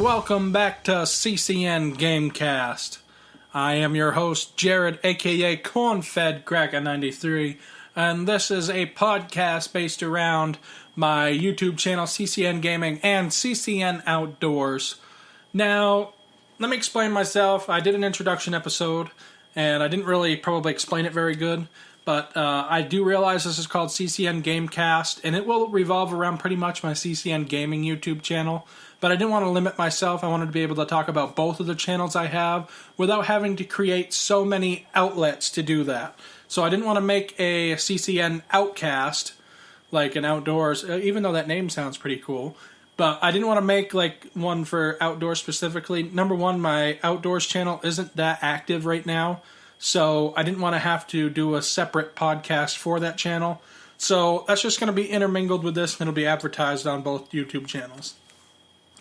welcome back to CCN GameCast. I am your host, Jared, aka Cornfed Kraken 93, and this is a podcast based around my YouTube channel, CCN Gaming, and CCN Outdoors. Now, let me explain myself. I did an introduction episode, and I didn't really probably explain it very good, but I do realize this is called CCN Gamecast, and it will revolve around pretty much my CCN Gaming YouTube channel. But I didn't want to limit myself. I wanted to be able to talk about both of the channels I have without having to create so many outlets to do that. So I didn't want to make a CCN Outcast, like an outdoors, even though that name sounds pretty cool. But I didn't want to make like one for outdoors specifically. Number one, my outdoors channel isn't that active right now. So I didn't want to have to do a separate podcast for that channel. So that's just going to be intermingled with this, and it'll be advertised on both YouTube channels.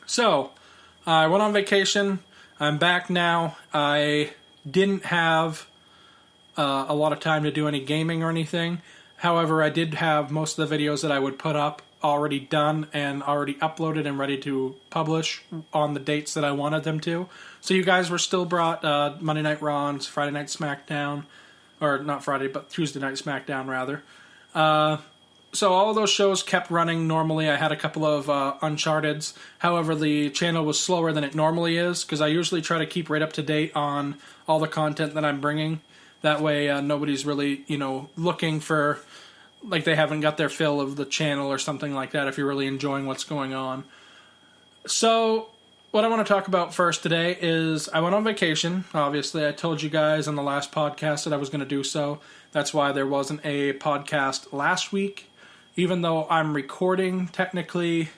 So, I went on vacation. I'm back now. I didn't have a lot of time to do any gaming or anything. However, I did have most of the videos that I would put up already done and already uploaded and ready to publish on the dates that I wanted them to. So you guys were still brought Monday Night Raw and Friday Night SmackDown. Or not Friday, but Tuesday Night SmackDown, rather. So all of those shows kept running normally. I had a couple of Uncharted's. However, the channel was slower than it normally is, because I usually try to keep right up to date on all the content that I'm bringing. That way nobody's really, looking for, like they haven't got their fill of the channel or something like that if you're really enjoying what's going on. So what I want to talk about first today is I went on vacation. Obviously, I told you guys on the last podcast that I was going to do so. That's why there wasn't a podcast last week. Even though I'm recording, technically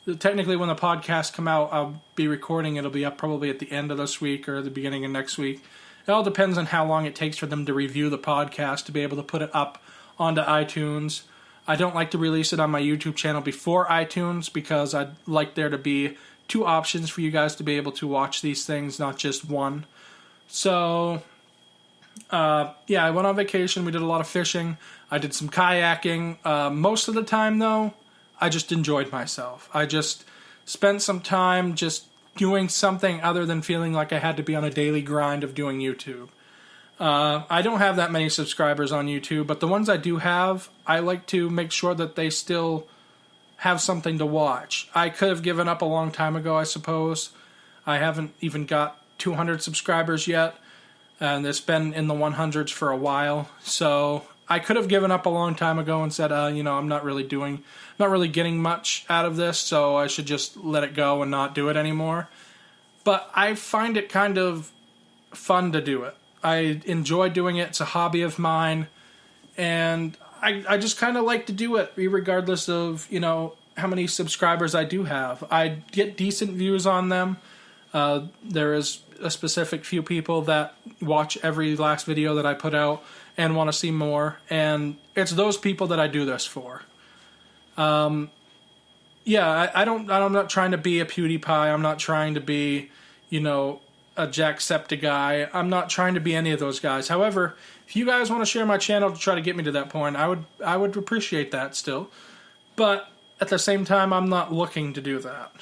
when the podcast come out, I'll be recording. It'll be up probably at the end of this week or the beginning of next week. It all depends on how long it takes for them to review the podcast to be able to put it up onto iTunes. I don't like to release it on my YouTube channel before iTunes because I'd like there to be two options for you guys to be able to watch these things, not just one. So, I went on vacation. We did a lot of fishing. I did some kayaking. Most of the time, though, I just enjoyed myself. I just spent some time just doing something other than feeling like I had to be on a daily grind of doing YouTube. I don't have that many subscribers on YouTube, but the ones I do have, I like to make sure that they still have something to watch. I could have given up a long time ago, I suppose. I haven't even got 200 subscribers yet, and it's been in the 100s for a while, so I could have given up a long time ago and said, I'm not really getting much out of this, so I should just let it go and not do it anymore. But I find it kind of fun to do it. I enjoy doing it. It's a hobby of mine, and I just kind of like to do it, regardless of, how many subscribers I do have. I get decent views on them. There is a specific few people that watch every last video that I put out and want to see more, and it's those people that I do this for. I'm not trying to be a PewDiePie. I'm not trying to be, a Jacksepticeye. I'm not trying to be any of those guys. However, if you guys want to share my channel to try to get me to that point, I would appreciate that still. But at the same time, I'm not looking to do that.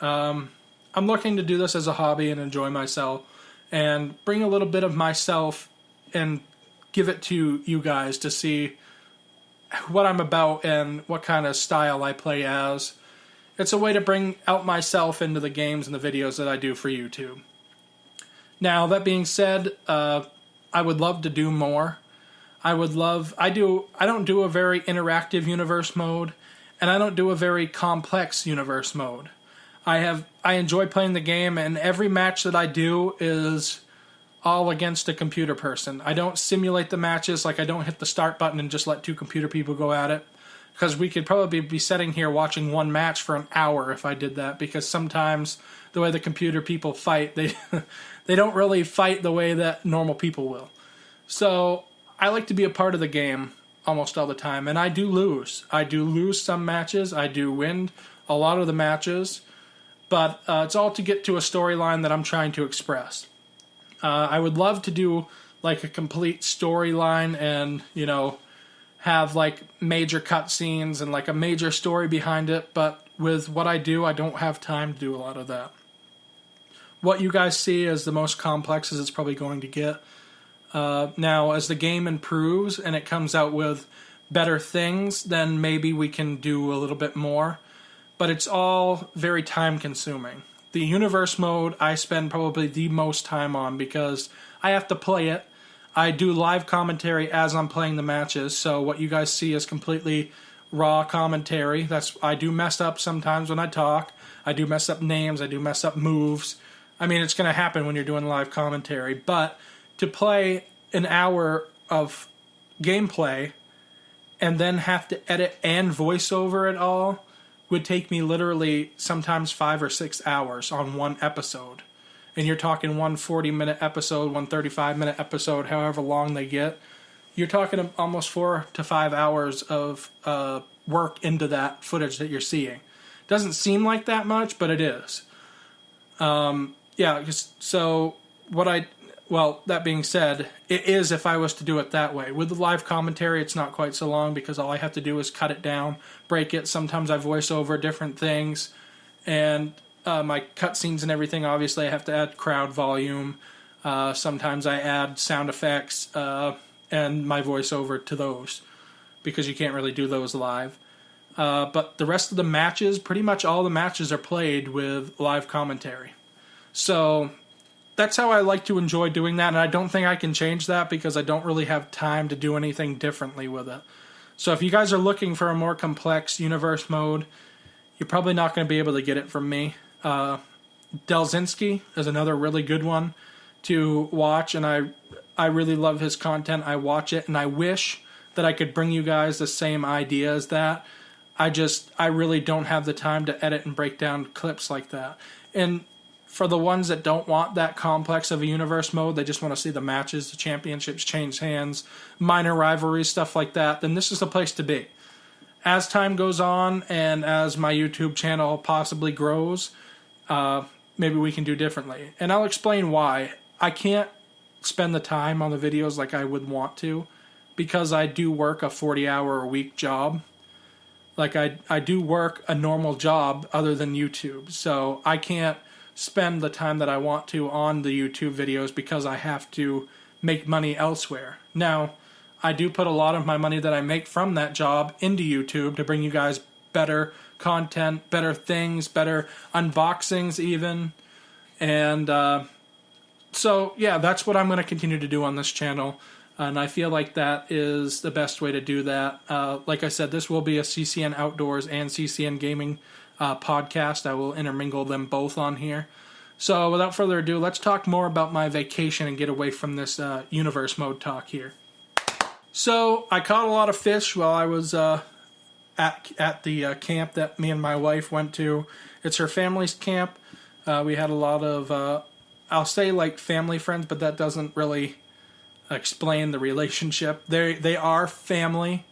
I'm looking to do this as a hobby and enjoy myself and bring a little bit of myself and give it to you guys to see what I'm about and what kind of style I play as. It's a way to bring out myself into the games and the videos that I do for YouTube. Now, that being said, I would love to do more. I don't do a very interactive universe mode, and I don't do a very complex universe mode. I enjoy playing the game, and every match that I do is all against a computer person. I don't simulate the matches, like I don't hit the start button and just let two computer people go at it, because we could probably be sitting here watching one match for an hour if I did that, because sometimes the way the computer people fight, they don't really fight the way that normal people will. So I like to be a part of the game almost all the time, and I do lose. I do lose some matches. I do win a lot of the matches, but it's all to get to a storyline that I'm trying to express. I would love to do like a complete storyline and, have like major cutscenes and like a major story behind it, but with what I do, I don't have time to do a lot of that. What you guys see as the most complex as it's probably going to get. Now, as the game improves and it comes out with better things, then maybe we can do a little bit more. But it's all very time consuming. The universe mode I spend probably the most time on because I have to play it. I do live commentary as I'm playing the matches, so what you guys see is completely raw commentary. I do mess up sometimes when I talk. I do mess up names. I do mess up moves. I mean, it's going to happen when you're doing live commentary. But to play an hour of gameplay and then have to edit and voice over it all would take me literally sometimes 5 or 6 hours on one episode. And you're talking one 40-minute episode, one 35-minute episode, however long they get. You're talking almost 4 to 5 hours of work into that footage that you're seeing. Doesn't seem like that much, but it is. That being said, it is if I was to do it that way. With the live commentary, it's not quite so long because all I have to do is cut it down, break it. Sometimes I voice over different things. And my cutscenes and everything, obviously, I have to add crowd volume. Sometimes I add sound effects and my voiceover to those because you can't really do those live. But the rest of the matches, pretty much all the matches are played with live commentary. So that's how I like to enjoy doing that, and I don't think I can change that because I don't really have time to do anything differently with it. So if you guys are looking for a more complex universe mode, you're probably not going to be able to get it from me. Delzinski is another really good one to watch, and I really love his content. I watch it, and I wish that I could bring you guys the same idea as that. I really don't have the time to edit and break down clips like that. And for the ones that don't want that complex of a universe mode, they just want to see the matches, the championships change hands, minor rivalries, stuff like that, then this is the place to be. As time goes on and as my YouTube channel possibly grows, maybe we can do differently. And I'll explain why. I can't spend the time on the videos like I would want to because I do work a 40-hour-a-week job. Like I do work a normal job other than YouTube. So I can't spend the time that I want to on the YouTube videos because I have to make money elsewhere. Now, I do put a lot of my money that I make from that job into YouTube to bring you guys better content, better things, better unboxings even. And so, yeah, that's what I'm going to continue to do on this channel. And I feel like that is the best way to do that. Like I said, this will be a CCN Outdoors and CCN Gaming podcast. I will intermingle them both on here. So without further ado, let's talk more about my vacation and get away from this universe mode talk here. So I caught a lot of fish while I was at the camp that me and my wife went to. It's her family's camp. We had a lot of, I'll say like family friends, but that doesn't really explain the relationship. They are family.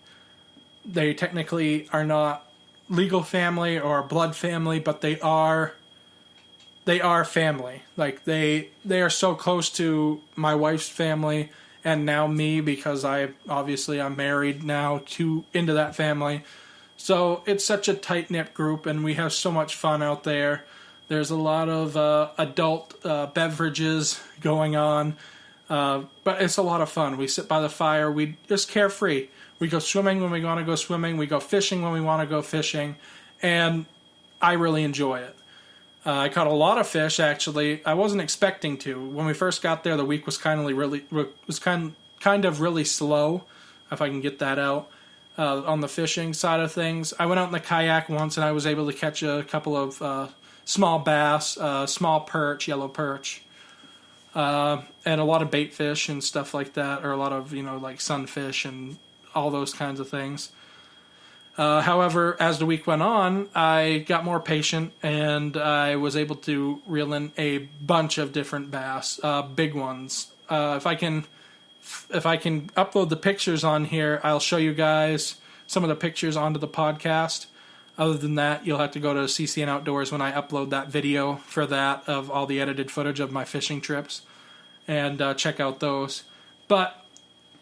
They technically are not legal family or blood family, but they are family. Like they are so close to my wife's family and now me because I'm married now into that family. So it's such a tight-knit group and we have so much fun out there. There's a lot of adult beverages going on, but it's a lot of fun. We sit by the fire. We just carefree. We go swimming when we want to go swimming. We go fishing when we want to go fishing, and I really enjoy it. I caught a lot of fish, actually. I wasn't expecting to. When we first got there, the week was kind of really slow, if I can get that out, on the fishing side of things. I went out in the kayak once, and I was able to catch a couple of small bass, small perch, yellow perch, and a lot of bait fish and stuff like that, or a lot of, like sunfish and all those kinds of things. However, as the week went on, I got more patient and I was able to reel in a bunch of different bass, big ones. If I can upload the pictures on here, I'll show you guys some of the pictures onto the podcast. Other than that, you'll have to go to CCN Outdoors when I upload that video for that of all the edited footage of my fishing trips and check out those. But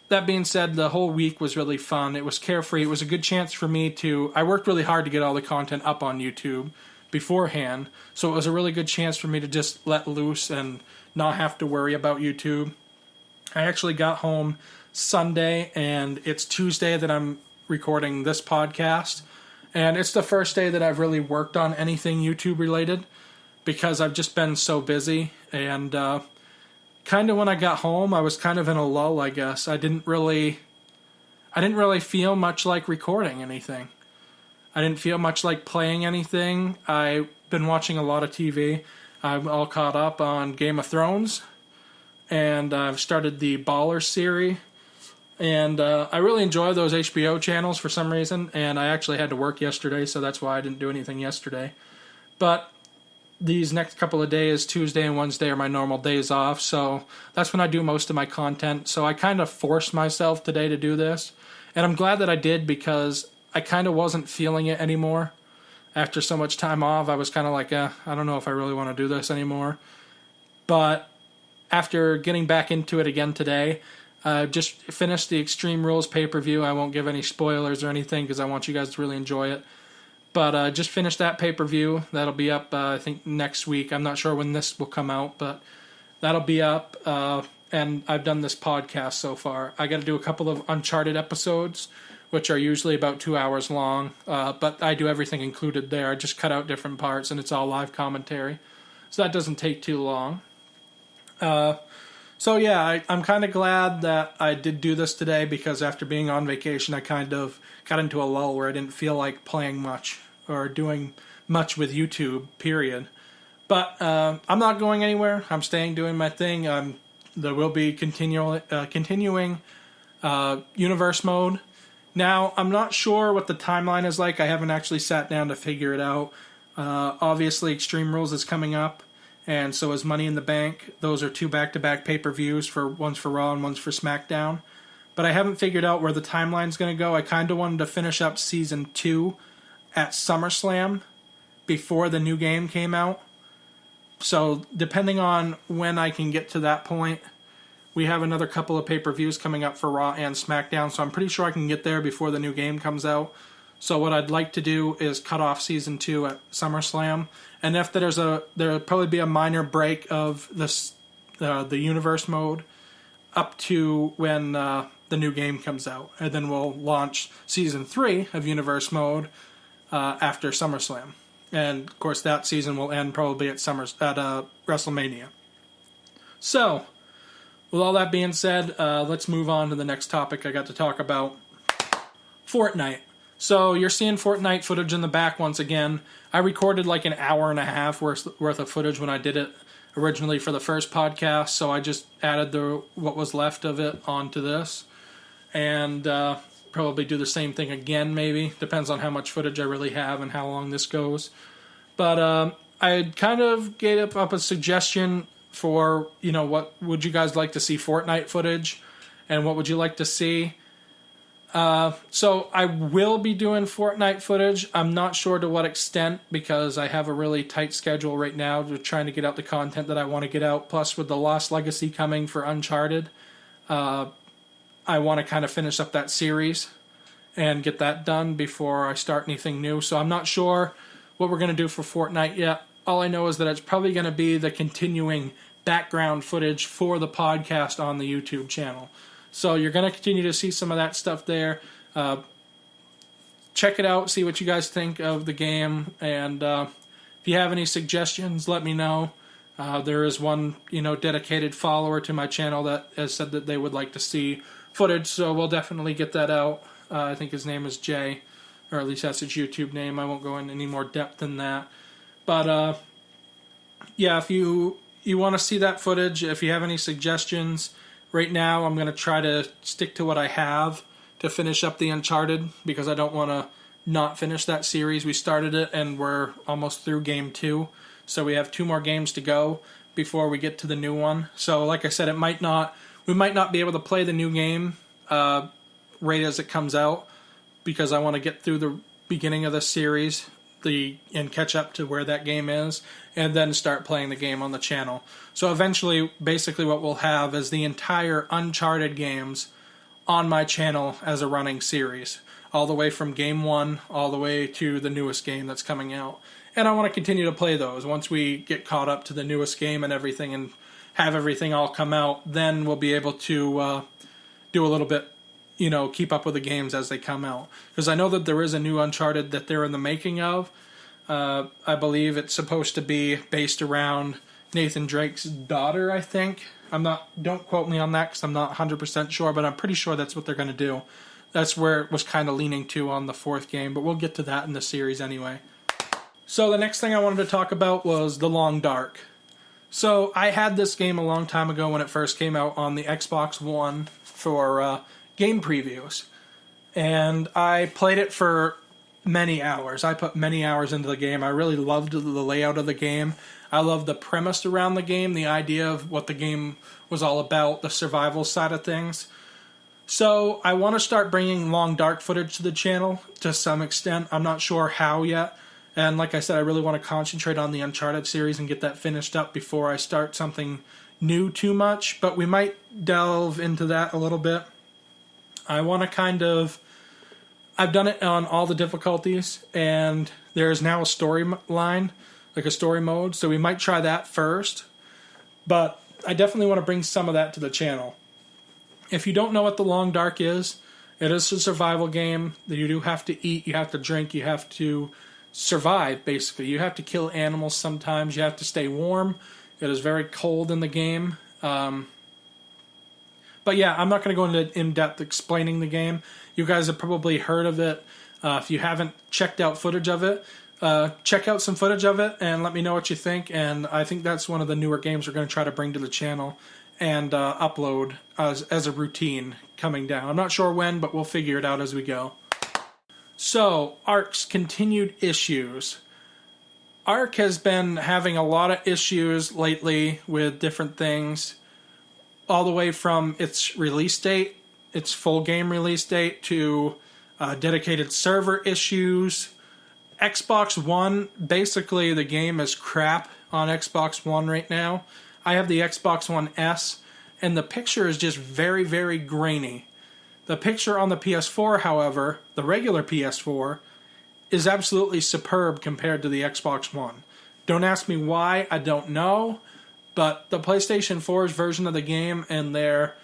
that being said, the whole week was really fun. It was carefree. It was a good chance for me to... I worked really hard to get all the content up on YouTube beforehand, so it was a really good chance for me to just let loose and not have to worry about YouTube. I actually got home Sunday, and it's Tuesday that I'm recording this podcast, and it's the first day that I've really worked on anything YouTube related because I've just been so busy, and kind of when I got home, I was kind of in a lull, I guess. I didn't really feel much like recording anything. I didn't feel much like playing anything. I've been watching a lot of TV. I'm all caught up on Game of Thrones, and I've started the Baller series, and I really enjoy those HBO channels for some reason, and I actually had to work yesterday, so that's why I didn't do anything yesterday. But these next couple of days, Tuesday and Wednesday, are my normal days off, so that's when I do most of my content. So I kind of forced myself today to do this, and I'm glad that I did because I kind of wasn't feeling it anymore. After so much time off, I was kind of like, I don't know if I really want to do this anymore. But after getting back into it again today, just finished the Extreme Rules pay-per-view. I won't give any spoilers or anything because I want you guys to really enjoy it. But just finished that pay-per-view. That'll be up, I think, next week. I'm not sure when this will come out, but that'll be up. And I've done this podcast so far. I got to do a couple of Uncharted episodes, which are usually about 2 hours long. But I do everything included there. I just cut out different parts, and it's all live commentary. So that doesn't take too long. So yeah, I'm kind of glad that I did do this today because after being on vacation, I kind of got into a lull where I didn't feel like playing much or doing much with YouTube, period. But I'm not going anywhere. I'm staying doing my thing. There will be continuing universe mode. Now, I'm not sure what the timeline is like. I haven't actually sat down to figure it out. Obviously, Extreme Rules is coming up, and so is Money in the Bank. Those are 2 back-to-back pay-per-views, one's for Raw and one's for SmackDown. But I haven't figured out where the timeline's going to go. I kind of wanted to finish up Season 2 at SummerSlam before the new game came out. So depending on when I can get to that point, we have another couple of pay-per-views coming up for Raw and SmackDown, so I'm pretty sure I can get there before the new game comes out. So what I'd like to do is cut off Season 2 at SummerSlam, and if there'll probably be a minor break of this the Universe mode up to when the new game comes out, and then we'll launch Season 3 of Universe mode after SummerSlam. And, of course, that season will end probably at WrestleMania. So, with all that being said, let's move on to the next topic I got to talk about. Fortnite. So, you're seeing Fortnite footage in the back once again. I recorded like an hour and a half worth of footage when I did it originally for the first podcast, so I just added what was left of it onto this. And probably do the same thing again, maybe. Depends on how much footage I really have and how long this goes. But I kind of gave up a suggestion for, what would you guys like to see Fortnite footage? And what would you like to see? So I will be doing Fortnite footage. I'm not sure to what extent because I have a really tight schedule right now to trying to get out the content that I want to get out. Plus with the Lost Legacy coming for Uncharted, I want to kind of finish up that series and get that done before I start anything new. So I'm not sure what we're going to do for Fortnite yet. All I know is that it's probably going to be the continuing background footage for the podcast on the YouTube channel. So you're going to continue to see some of that stuff there. Check it out, see what you guys think of the game, and if you have any suggestions, let me know. There is one, dedicated follower to my channel that has said that they would like to see footage, so we'll definitely get that out. I think his name is Jay, or at least that's his YouTube name. I won't go into any more depth than that. But, yeah, if you want to see that footage, if you have any suggestions, right now I'm going to try to stick to what I have to finish up the Uncharted, because I don't want to not finish that series. We started it, and we're almost through Game 2, so we have 2 more games to go before we get to the new one. So, like I said, we might not be able to play the new game right as it comes out, because I want to get through the beginning of the series and catch up to where that game is, and then start playing the game on the channel. So eventually, basically what we'll have is the entire Uncharted games on my channel as a running series, all the way from game 1 all the way to the newest game that's coming out. And I want to continue to play those. Once we get caught up to the newest game and everything and have everything all come out, then we'll be able to do a little bit, keep up with the games as they come out. Because I know that there is a new Uncharted that they're in the making of. I believe it's supposed to be based around Nathan Drake's daughter, I think. Don't quote me on that because I'm not 100% sure, but I'm pretty sure that's what they're going to do. That's where it was kind of leaning to on the 4th game, but we'll get to that in the series anyway. So the next thing I wanted to talk about was The Long Dark. So I had this game a long time ago when it first came out on the Xbox One for game previews. And I played it for many hours. I put many hours into the game. I really loved the layout of the game. I loved the premise around the game, the idea of what the game was all about, the survival side of things. So I want to start bringing Long Dark footage to the channel to some extent. I'm not sure how yet. And like I said, I really want to concentrate on the Uncharted series and get that finished up before I start something new too much. But we might delve into that a little bit. I want to I've done it on all the difficulties, and there's now a storyline, like a story mode. So we might try that first. But I definitely want to bring some of that to the channel. If you don't know what The Long Dark is, it is a survival game. You do have to eat, you have to drink, you have to survive, basically. You have to kill animals sometimes. You have to stay warm. It is very cold in the game. But yeah, I'm not going to go into in-depth explaining the game. You guys have probably heard of it. If you haven't checked out footage of it, check out some footage of it and let me know what you think. And I think that's one of the newer games we're going to try to bring to the channel and upload as a routine coming down. I'm not sure when, but we'll figure it out as we go. So, Ark's continued issues. Ark has been having a lot of issues lately with different things, all the way from its release date, its full game release date, to dedicated server issues. Xbox One, basically the game is crap on Xbox One right now. I have the Xbox One S, and the picture is just very, very grainy. The picture on the PS4, however, the regular PS4, is absolutely superb compared to the Xbox One. Don't ask me why, I don't know, but the PlayStation 4's version of the game and their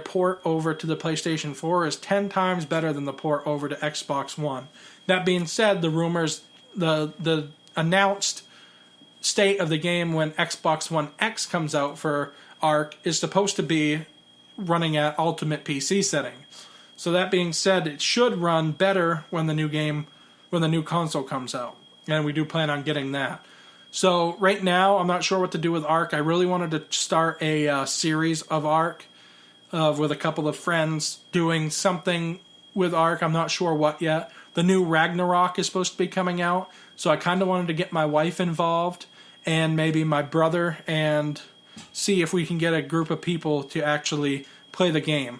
port over to the PlayStation 4 is 10 times better than the port over to Xbox One. That being said, the rumors, the announced state of the game when Xbox One X comes out for Ark is supposed to be running at ultimate PC setting. So that being said, it should run better when the new console comes out. And we do plan on getting that. So right now, I'm not sure what to do with Ark. I really wanted to start a series of Ark with a couple of friends doing something with Ark. I'm not sure what yet. The new Ragnarok is supposed to be coming out. So I kind of wanted to get my wife involved and maybe my brother and see if we can get a group of people to actually play the game.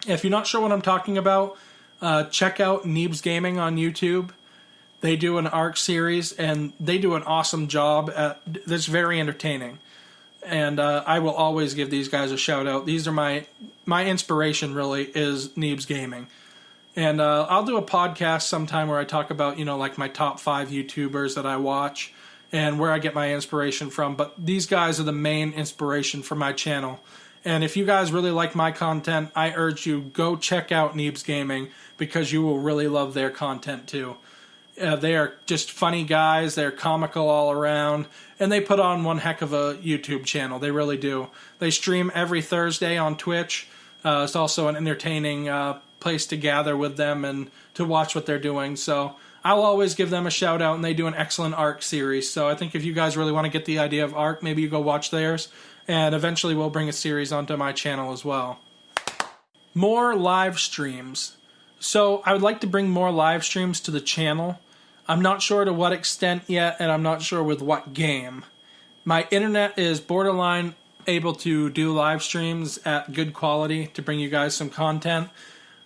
If you're not sure what I'm talking about, check out Neebs Gaming on YouTube. They do an Ark series, and they do an awesome job. That's very entertaining. And I will always give these guys a shout out. These are my inspiration, really, is Neebs Gaming. And I'll do a podcast sometime where I talk about, like my top 5 YouTubers that I watch and where I get my inspiration from. But these guys are the main inspiration for my channel. And if you guys really like my content, I urge you, go check out Neebs Gaming because you will really love their content too. They are just funny guys. They're comical all around. And they put on one heck of a YouTube channel. They really do. They stream every Thursday on Twitch. It's also an entertaining place to gather with them and to watch what they're doing. So I'll always give them a shout out, and they do an excellent Ark series. So I think if you guys really want to get the idea of Ark, maybe you go watch theirs. And eventually we'll bring a series onto my channel as well. More live streams. So I would like to bring more live streams to the channel. I'm not sure to what extent yet, and I'm not sure with what game. My internet is borderline able to do live streams at good quality to bring you guys some content,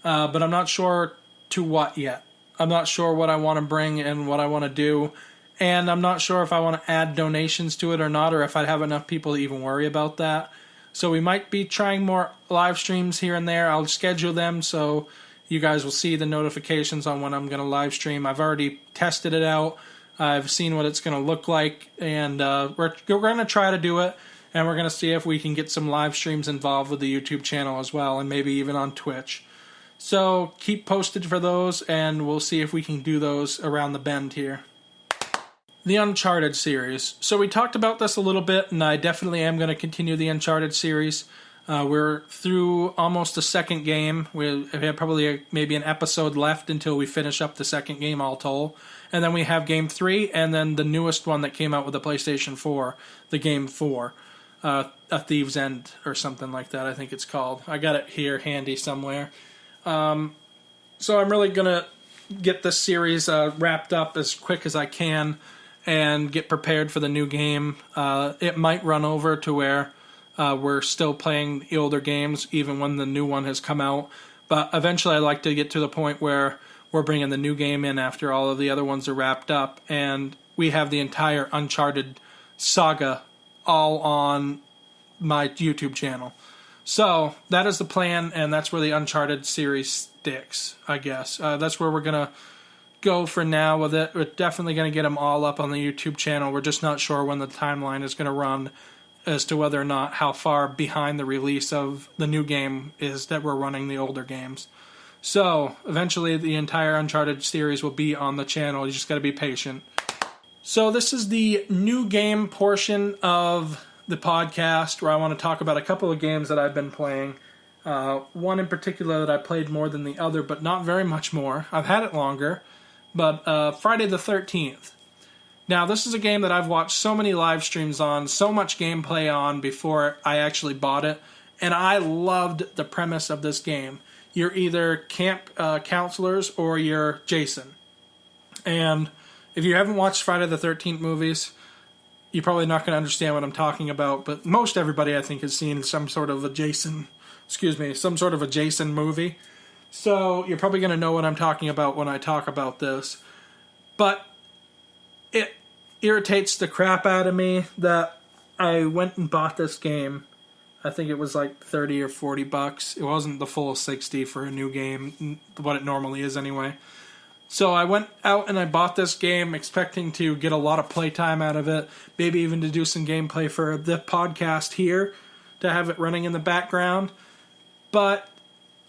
but I'm not sure to what yet. I'm not sure what I want to bring and what I want to do. And I'm not sure if I want to add donations to it or not, or if I'd have enough people to even worry about that. So we might be trying more live streams here and there. I'll schedule them so you guys will see the notifications on when I'm going to live stream. I've already tested it out. I've seen what it's going to look like, and we're going to try to do it, and we're going to see if we can get some live streams involved with the YouTube channel as well, and maybe even on Twitch. So keep posted for those, and we'll see if we can do those around the bend here. The Uncharted series. So we talked about this a little bit, and I definitely am going to continue the Uncharted series. We're through almost the second game. We have probably maybe an episode left until we finish up the second game all told. And then we have Game 3, and then the newest one that came out with the PlayStation 4, the Game 4. A Thief's End, or something like that, I think it's called. I got it here handy somewhere. So I'm really going to get this series wrapped up as quick as I can and get prepared for the new game. It might run over to where we're still playing the older games even when the new one has come out. But eventually I'd like to get to the point where we're bringing the new game in after all of the other ones are wrapped up. And we have the entire Uncharted saga all on my YouTube channel. So that is the plan, and that's where the Uncharted series sticks, I guess. That's where we're going to go for now with it. We're definitely going to get them all up on the YouTube channel. We're just not sure when the timeline is going to run as to whether or not how far behind the release of the new game is that we're running the older games. So eventually the entire Uncharted series will be on the channel. You just got to be patient. So this is the new game portion of the podcast where I want to talk about a couple of games that I've been playing. One in particular that I played more than the other, but not very much more. I've had it longer, but Friday the 13th. Now, this is a game that I've watched so many live streams on, so much gameplay on before I actually bought it, and I loved the premise of this game. You're either camp counselors or you're Jason. And if you haven't watched Friday the 13th movies, you're probably not going to understand what I'm talking about, but most everybody, I think, has seen some sort of a Jason movie. So you're probably going to know what I'm talking about when I talk about this. But it irritates the crap out of me that I went and bought this game. I think it was like $30 or $40. It wasn't the full 60 for a new game, what it normally is anyway. So I went out and I bought this game expecting to get a lot of playtime out of it, maybe even to do some gameplay for the podcast here, to have it running in the background. But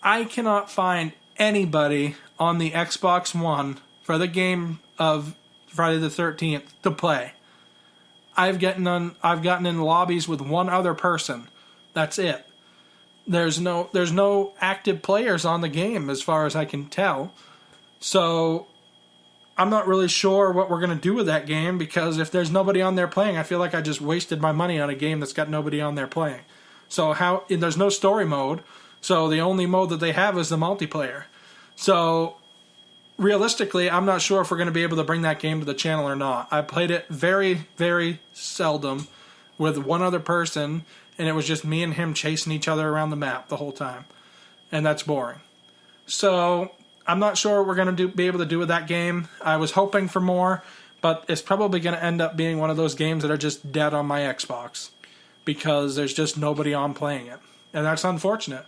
I cannot find anybody on the Xbox One for the game of Friday the 13th to play. I've gotten in lobbies with one other person. That's it. There's no active players on the game as far as I can tell. So I'm not really sure what we're going to do with that game, because if there's nobody on there playing, I feel like I just wasted my money on a game that's got nobody on there playing. So there's no story mode, so the only mode that they have is the multiplayer. So realistically, I'm not sure if we're going to be able to bring that game to the channel or not. I played it very, very seldom with one other person, and it was just me and him chasing each other around the map the whole time. And that's boring. So I'm not sure what we're going to be able to do with that game. I was hoping for more, but it's probably going to end up being one of those games that are just dead on my Xbox, because there's just nobody on playing it. And that's unfortunate.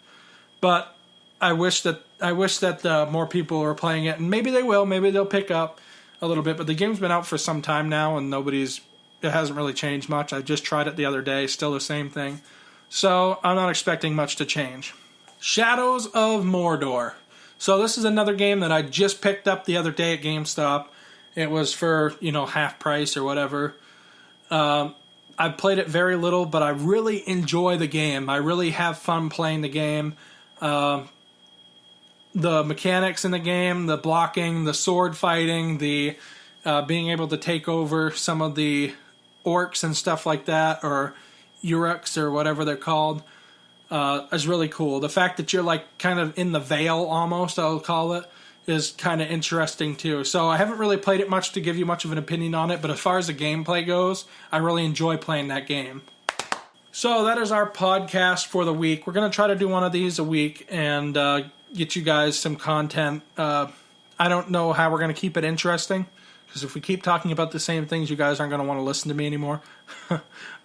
But I wish that more people are playing it, and maybe they will. Maybe they'll pick up a little bit. But the game's been out for some time now, and it hasn't really changed much. I just tried it the other day, still the same thing. So I'm not expecting much to change. Shadows of Mordor. So this is another game that I just picked up the other day at GameStop. It was for, half price or whatever. I've played it very little, but I really enjoy the game. I really have fun playing the game. The mechanics in the game, the blocking, the sword fighting, the being able to take over some of the orcs and stuff like that, or Uruks or whatever they're called, is really cool. The fact that you're like kind of in the Vale almost, I'll call it, is kind of interesting too. So I haven't really played it much to give you much of an opinion on it, but as far as the gameplay goes, I really enjoy playing that game. So that is our podcast for the week. We're going to try to do one of these a week and get you guys some content. I don't know how we're going to keep it interesting, because if we keep talking about the same things, you guys aren't going to want to listen to me anymore.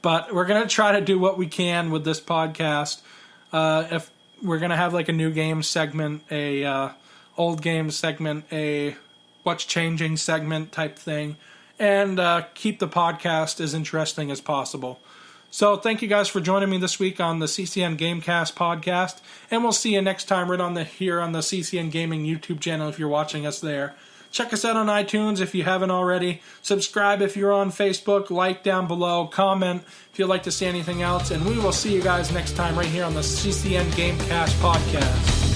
But we're going to try to do what we can with this podcast. If we're going to have like a new game segment, a old game segment, a what's changing segment type thing, and keep the podcast as interesting as possible. So thank you guys for joining me this week on the CCN GameCast podcast, and we'll see you next time right here on the CCN Gaming YouTube channel if you're watching us there. Check us out on iTunes if you haven't already. Subscribe if you're on Facebook. Like down below. Comment if you'd like to see anything else. And we will see you guys next time right here on the CCN GameCast podcast.